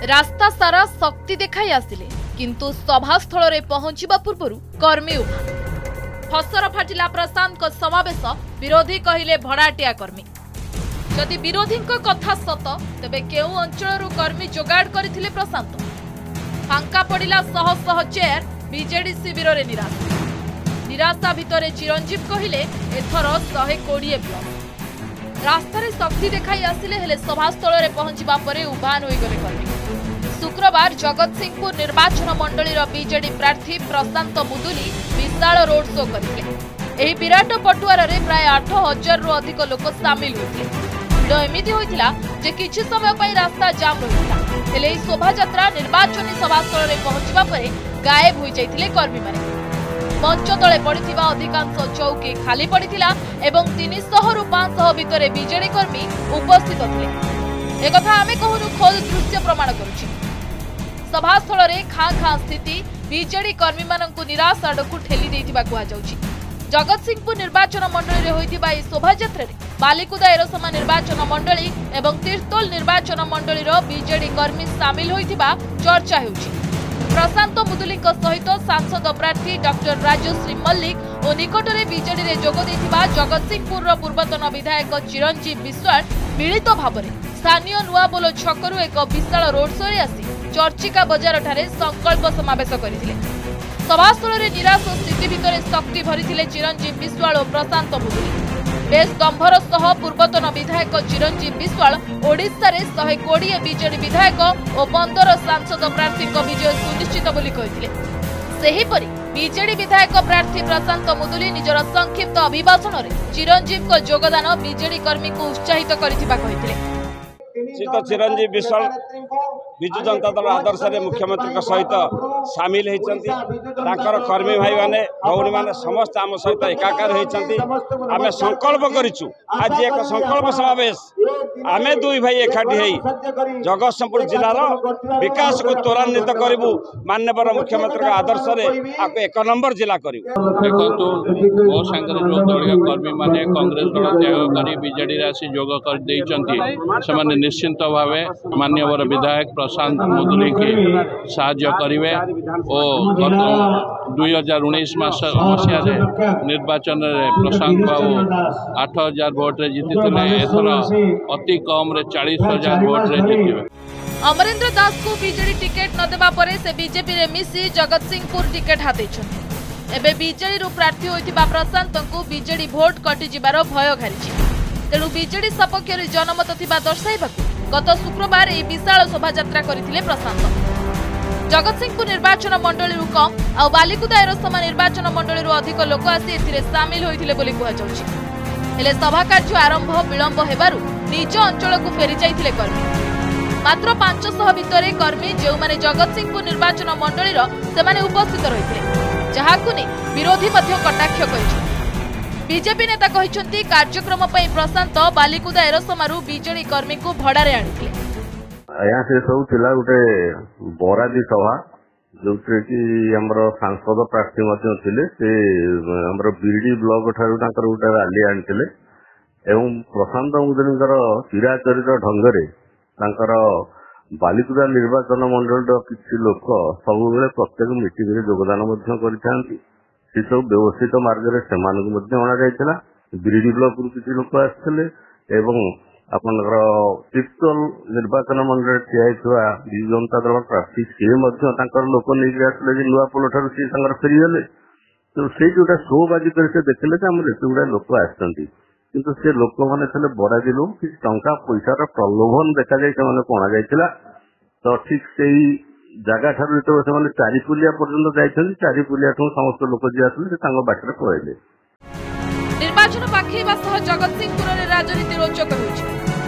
रास्ता सारा शक्ति देखाई आसिले किंतु सभास्थल रे पहुंचीबा पूर्व कर्मी उभा फसर फाटिला प्रशांत को समावेश विरोधी कहिले भड़ाटिया कर्मी जदि विरोधी कथा सत तेबे केउ अंचल कर्मी जोगाड़ करथिले प्रशांत फांका पड़िला शह शह चेयर बीजेडी शिविर रे निराशा भितर चिरंजीव कहिले एथर 120 प्लस रास्ता रे शक्ति देखाई आसिले हेले सभास्थल रे पहुंचीबा परे उभान होई गले कर्मी शुक्रवार जगतसिंहपुर निर्वाचन मंडली बीजेडी प्रार्थी प्रशांत मुदुली विशाल रोड शो करथिले एही विराट पटुआर रे प्राय 8000 रु अधिक लोक शामिल होइथिले भिड़ एमिति होइथिला जे किछि समय पई रास्ता जाम रहिथिला हेले एही शोभा यात्रा निर्वाचनी सभास्थल रे पहुंचीबा परे गायब होई जाइथिले कर्मी माने मंच तले पड़िथिबा अधिकांश चौकी खाली पड़िथिला एवं 300 रु 500 भितरे बीजेडी कर्मी उपस्थित थिले एकथा आमे कहूनु खोल दृश्य प्रमाण करूछि सभास्थल रे खां खां स्थिति बीजेडी कर्मी मानकु निराश आडकु ठेली देइथिबा कुआ जाउछि जगतसिंहपुर निर्वाचन मंडली रे होइथिबा ए शोभा यात्रा रे बालिकुदा एरसमा निर्वाचन मंडली एवं तीर्थोल निर्वाचन मंडली रो बीजेडी कर्मी शामिल होइथिबा चर्चा हेउछि प्रशांत मुदुली सहित सांसद प्रार्थी डॉक्टर राजश्री मल्लिक और निकटरे बीजेडी रे जोग देथिबा जगतसिंहपुर रो पूर्वतन विधायक चिरंजीव विश्वाल मिलित भावरे स्थानीय नुआबोलो छकरु एक विशाल रोड शो रे आसी चर्चिका बजार ठारे संकल्प समावेश करथिले सभास्थल रे निराश स्थिति भितर शक्ति भरिथिले चिरंजीव विश्वाल और प्रशांत मुदुली बेस दंभर सह पूर्वतन विधायक चिरंजीव विश्वाल ओडिशा रे 120 बीजेडी विधायक और 15 सांसद प्रार्थी विजय सुनिश्चित बोली कहिथिले सेहीपरि बीजेडी विधायक प्रार्थी प्रशांत मुदुली निजर संक्षिप्त अभिभाषण रे चिरंजीव को योगदान बीजेडी कर्मी को उत्साहित करथिबा कहिथिले चिरंजीव विश्वाल विजु जनता दल आदर्श रे मुख्यमंत्री सहित सामिल होती कर्मी भाई मैंने भौणी मैंने समस्त आम सहित एकाकार होती आम संकल्प करूँ आज एक संकल्प समावेश आम दुई भाई एकाठी हो जगतसिंहपुर जिलार विकास को त्वरान्वित करूँ माननीय मुख्यमंत्री आदर्श रे आपको 1 नंबर जिला करूँ देखो मो सांगे जो दलीय कर्मी मैंने कांग्रेस दल त्याग कर बीजेडी आसी जोग कर निश्चिंत भाव माननीय विधायक प्रशांत मुदुली की साहाय्य करेंगे और 2019 मसीह निर्वाचन में प्रशांत बाबू 8000 भोट रे जीति एथर अति कम 40,000 भोट रे जीतिबे। अमरेंद्र दास को बीजेडी टिकेट न देबा परे से बीजेपी रे मिसी जगतसिंहपुर टिकेट हाते छथि एबे बीजेडी रु प्रार्थी होइतिबा प्रशांत को बीजेडी भोट कटि जिबार भय घारिछि तेणु बीजेडी सपक्ष रे जनमत थिबा दर्शाइबाकू गत शुक्रवार ए विशाल शोभा यात्रा करथिले प्रशांत जगतसिंहपुर निर्वाचन मंडली रु कम आ बालिकुदा एरसमा निर्वाचन मंडली रु अधिक लोक आसी एथिरे शामिल होइथिले बोली कुहा जाउछि हेले सभा कार्य आरंभ विलंब हेबारु निज अंचल को फेरी जाइथिले कर्मी मात्र 500 भितरे कर्मी जे माने जगतसिंहपुर निर्वाचन मंडली रो सेमाने उपस्थित रहिथिले जहाकु ने विरोधी मध्य कटाक्ष करिछि बीजेपी नेता कहते कार्यक्रम प्रशांत बालिकुदा एरसमारू बीजेडी कर्मी को भड़ारे आनी से सब थिला गोटे बरादी सभा जो कि हमर सांसद प्रार्थी थे बीडी ब्लॉक ठारू गोटे रैली आनी एवं प्रशांत मुदुली चिराचरित ढंग से बालिकुदा निर्वाचन मंडल किसी लोक सब प्रत्येक मीटिंग में योगदान करता से सब व्यवस्थित मार्ग से बीडी ब्लॉक किसी लोक आसते आपनकर तीर्थोल निर्वाचन मंडल ठिया विजु जनता दल प्रार्थी सी लोक नहीं आसते नुआपोल ठार सी फेरीगले तो से जोटा शो बाजी कर देखिले एत गुड़ा लोक आसती किंतु से लोक मैंने बरादी लोक किसी टंका पैसार प्रलोभन देखा कणा जाइला तो ठीक से जगह ठार जो चारिपुलिया पर्यंत जाइछन चारिपुलिया समस्त लोक जी आसले बाटर पड़े निर्वाचन पाखेबा सह जगतसिंहपुर रे राजनीति रोचक होइछि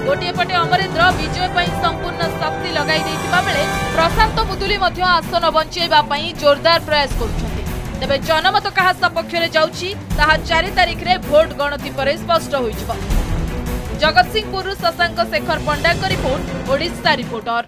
गोटे पटे अमरेंद्र विजय पई संपूर्ण शक्ति लगाई दैथिबा बेले प्रशांत मुदुली मध्य आसन बंचेबा पई जोरदार प्रयास करुछथि तेबे जनमत कहा सपक्ष रे जाउछि ताहा 4 तारिख रे भोट गणति परे स्पष्ट होइछिबो जगतसिंहपुर शशांक शेखर पंडा का रिपोर्ट ओडिशा रिपोर्टर।